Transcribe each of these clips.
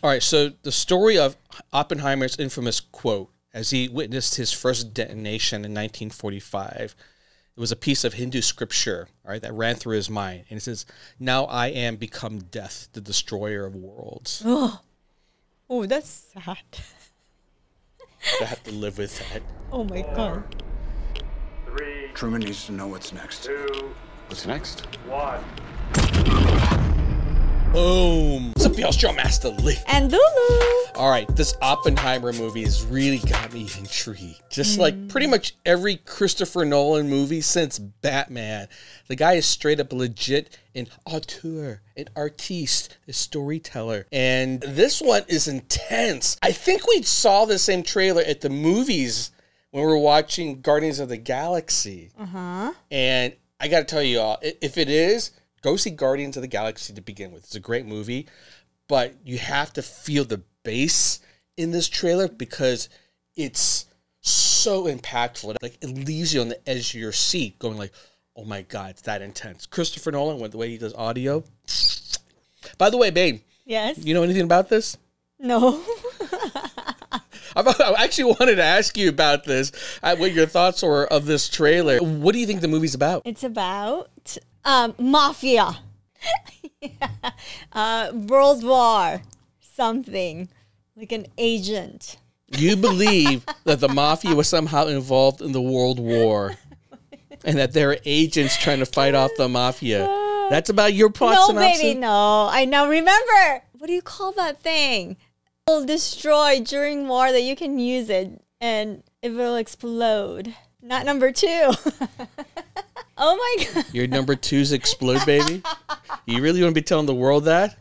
All right, so the story of Oppenheimer's infamous quote as he witnessed his first detonation in 1945. It was a piece of Hindu scripture, all right, that ran through his mind. And it says, "Now I am become death, the destroyer of worlds." Oh, that's sad. I have to live with that. Oh my God. 3, Truman needs to know what's next. 2, What's next? 1. Boom. What's up, y'all? It's your Master Lee. And Lulu. All right, this Oppenheimer movie has really got me intrigued. Just like pretty much every Christopher Nolan movie since Batman. The guy is straight up legit an auteur, an artiste, a storyteller. And this one is intense. I think we saw the same trailer at the movies when we were watching Guardians of the Galaxy. And I got to tell you all, if it is, go see Guardians of the Galaxy to begin with. It's a great movie, but you have to feel the bass in this trailer because it's so impactful. Like, it leaves you on the edge of your seat going like, oh my God, it's that intense. Christopher Nolan, with the way he does audio. By the way, babe. Yes? You know anything about this? No. I actually wanted to ask you about this, what your thoughts were of this trailer. What do you think the movie's about? It's about mafia. World War something. Like an agent. You believe that the mafia was somehow involved in the World War and that there are agents trying to fight off the mafia. That's about your plot synopsis? No, baby, no. I now remember. What do you call that thing? Will destroy during war that you can use it and it will explode. Not number 2. Oh my God. Your number 2's explode, baby? You really want to be telling the world that?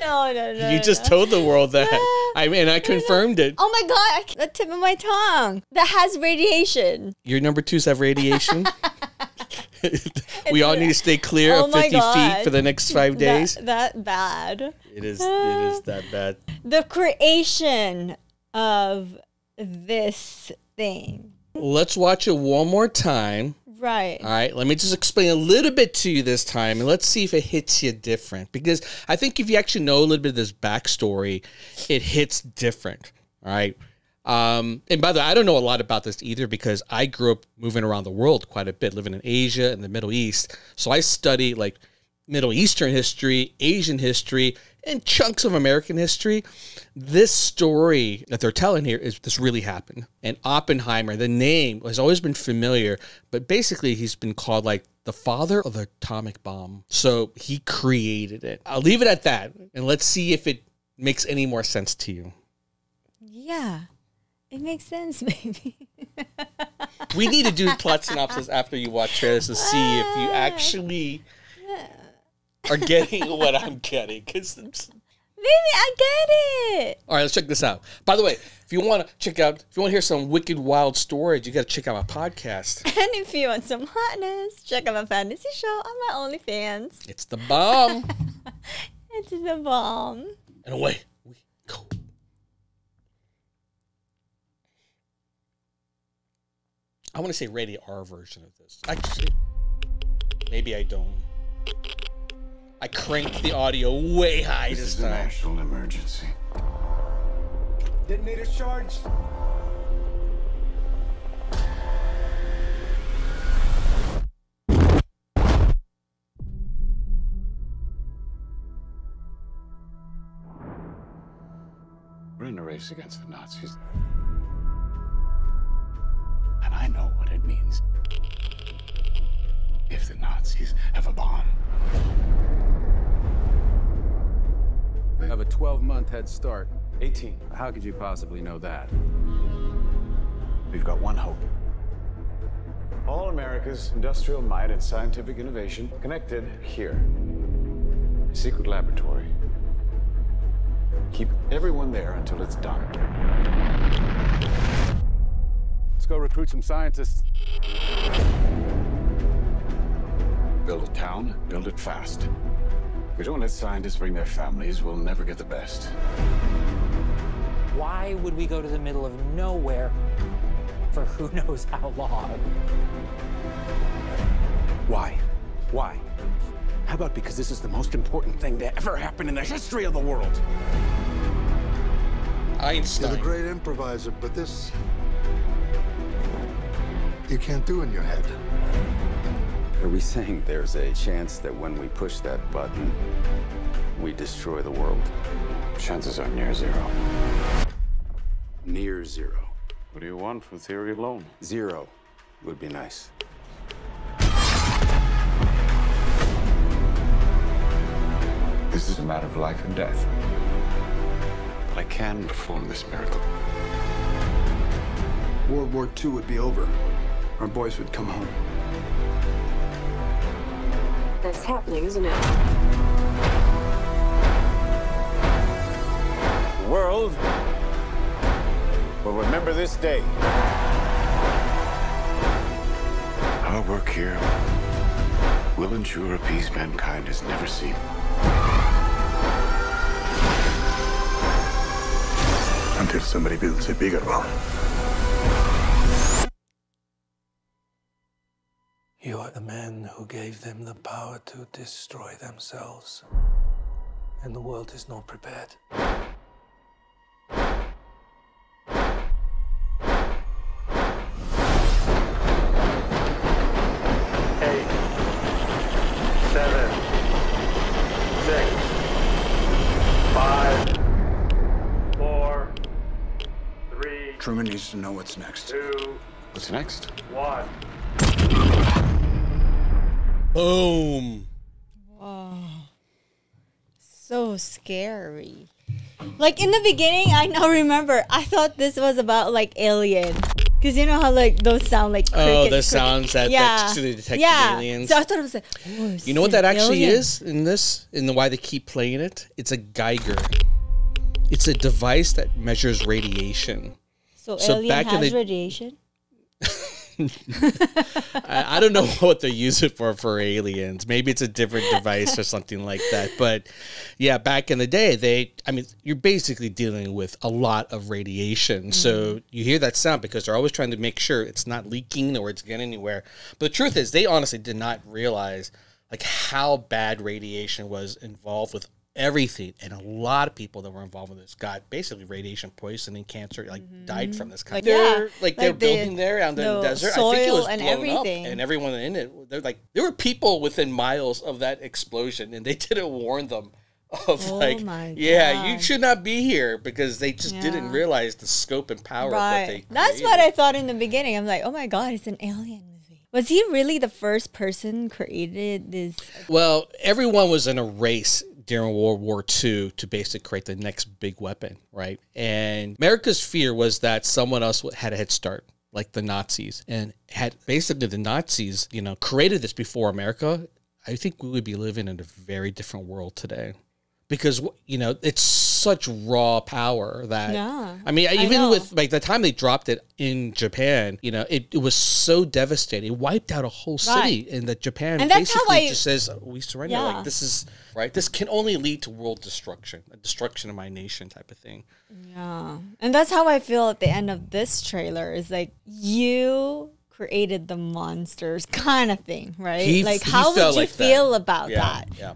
No. You just told the world that. I confirmed it. Oh my God, the tip of my tongue. That has radiation. Your number 2's have radiation? We all need to stay clear of 50 feet for the next 5 days. That bad. It is that bad. The creation of this thing. Let's watch it one more time. Right. All right, let me just explain a little bit to you this time, and let's see if it hits you different. Because I think if you actually know a little bit of this backstory, it hits different. All right. And by the way, I don't know a lot about this either because I grew up moving around the world quite a bit, living in Asia and the Middle East. So I study like Middle Eastern history, Asian history, and chunks of American history. This story that they're telling here is this really happened. And Oppenheimer, the name has always been familiar, but basically he's been called like the father of the atomic bomb. So he created it. I'll leave it at that, and let's see if it makes any more sense to you. Yeah, it makes sense, maybe. We need to do plot synopsis after you watch trailers to see if you actually are getting what I'm getting. Maybe I get it. All right, let's check this out. By the way, if you want to hear some wicked wild stories, you got to check out my podcast. And if you want some hotness, check out my fantasy show on my OnlyFans. It's the bomb. It's the bomb. And away we go. I want to say rated R version of this. Actually, maybe I don't. I cranked the audio way high this time. This is a national emergency. Detonator charged. We're in a race against the Nazis. And I know what it means if the Nazis have a bomb. We have a 12-month head start. 18. How could you possibly know that? We've got one hope. All America's industrial might and scientific innovation connected here. A secret laboratory. Keep everyone there until it's done. Let's go recruit some scientists. Build a town, build it fast. If we don't let scientists bring their families, we'll never get the best. Why would we go to the middle of nowhere for who knows how long? Why? Why? How about because this is the most important thing to ever happen in the history of the world? You're Einstein. the great improviser, but this you can't do in your head. Are we saying there's a chance that when we push that button, we destroy the world? Chances are near zero. Near zero. What do you want from theory alone? Zero would be nice. This is a matter of life and death. But I can perform this miracle. World War II would be over. Our boys would come home. That's happening, isn't it? The world will remember this day. Our work here will ensure a peace mankind has never seen. Until somebody builds a bigger one. You are the man who gave them the power to destroy themselves. And the world is not prepared. 8, 7, 6, 5, 4, 3. Truman needs to know what's next. 2. What's next? 1. Boom. Wow. So scary. Like in the beginning, I now remember, I thought this was about like Alien. Because you know how like those sound like crickets. Oh, the sounds that actually detect aliens. So I thought it was like, oh, you know what that actually alien. is in this? In the why they keep playing it? It's a Geiger. It's a device that measures radiation. So alien back in has the- radiation? I don't know what they use it for aliens. Maybe it's a different device or something like that. But yeah, back in the day, you're basically dealing with a lot of radiation. So you hear that sound because they're always trying to make sure it's not leaking or it's getting anywhere. But the truth is, they honestly did not realize like how bad radiation was involved with everything, and a lot of people that were involved with this got basically radiation poisoning, cancer, like died from this. Like, they're yeah, like like they're the- building there out in the desert. I think it soil was and blown everything. up, and everyone in it. They're like there were people within miles of that explosion, and they didn't warn them of my you God. should not be here because they just didn't realize the scope and power of what they. That's created. what I thought in the beginning. I'm like, oh my God, it's an alien movie. Was he really the first person created this? Well, everyone was in a race during World War II to basically create the next big weapon, right? And America's fear was that someone else had a head start, like the Nazis, and had basically the Nazis, created this before America. I think we would be living in a very different world today because, it's such raw power that, even with like the time they dropped it in Japan, it was so devastating. It wiped out a whole city in that Japan And that's basically how just says, we surrender. Yeah. Like this is, right? This can only lead to world destruction, a destruction of my nation type of thing. Yeah. And that's how I feel at the end of this trailer is like, you created the monsters kind of thing, right? How would you feel about that? Yeah.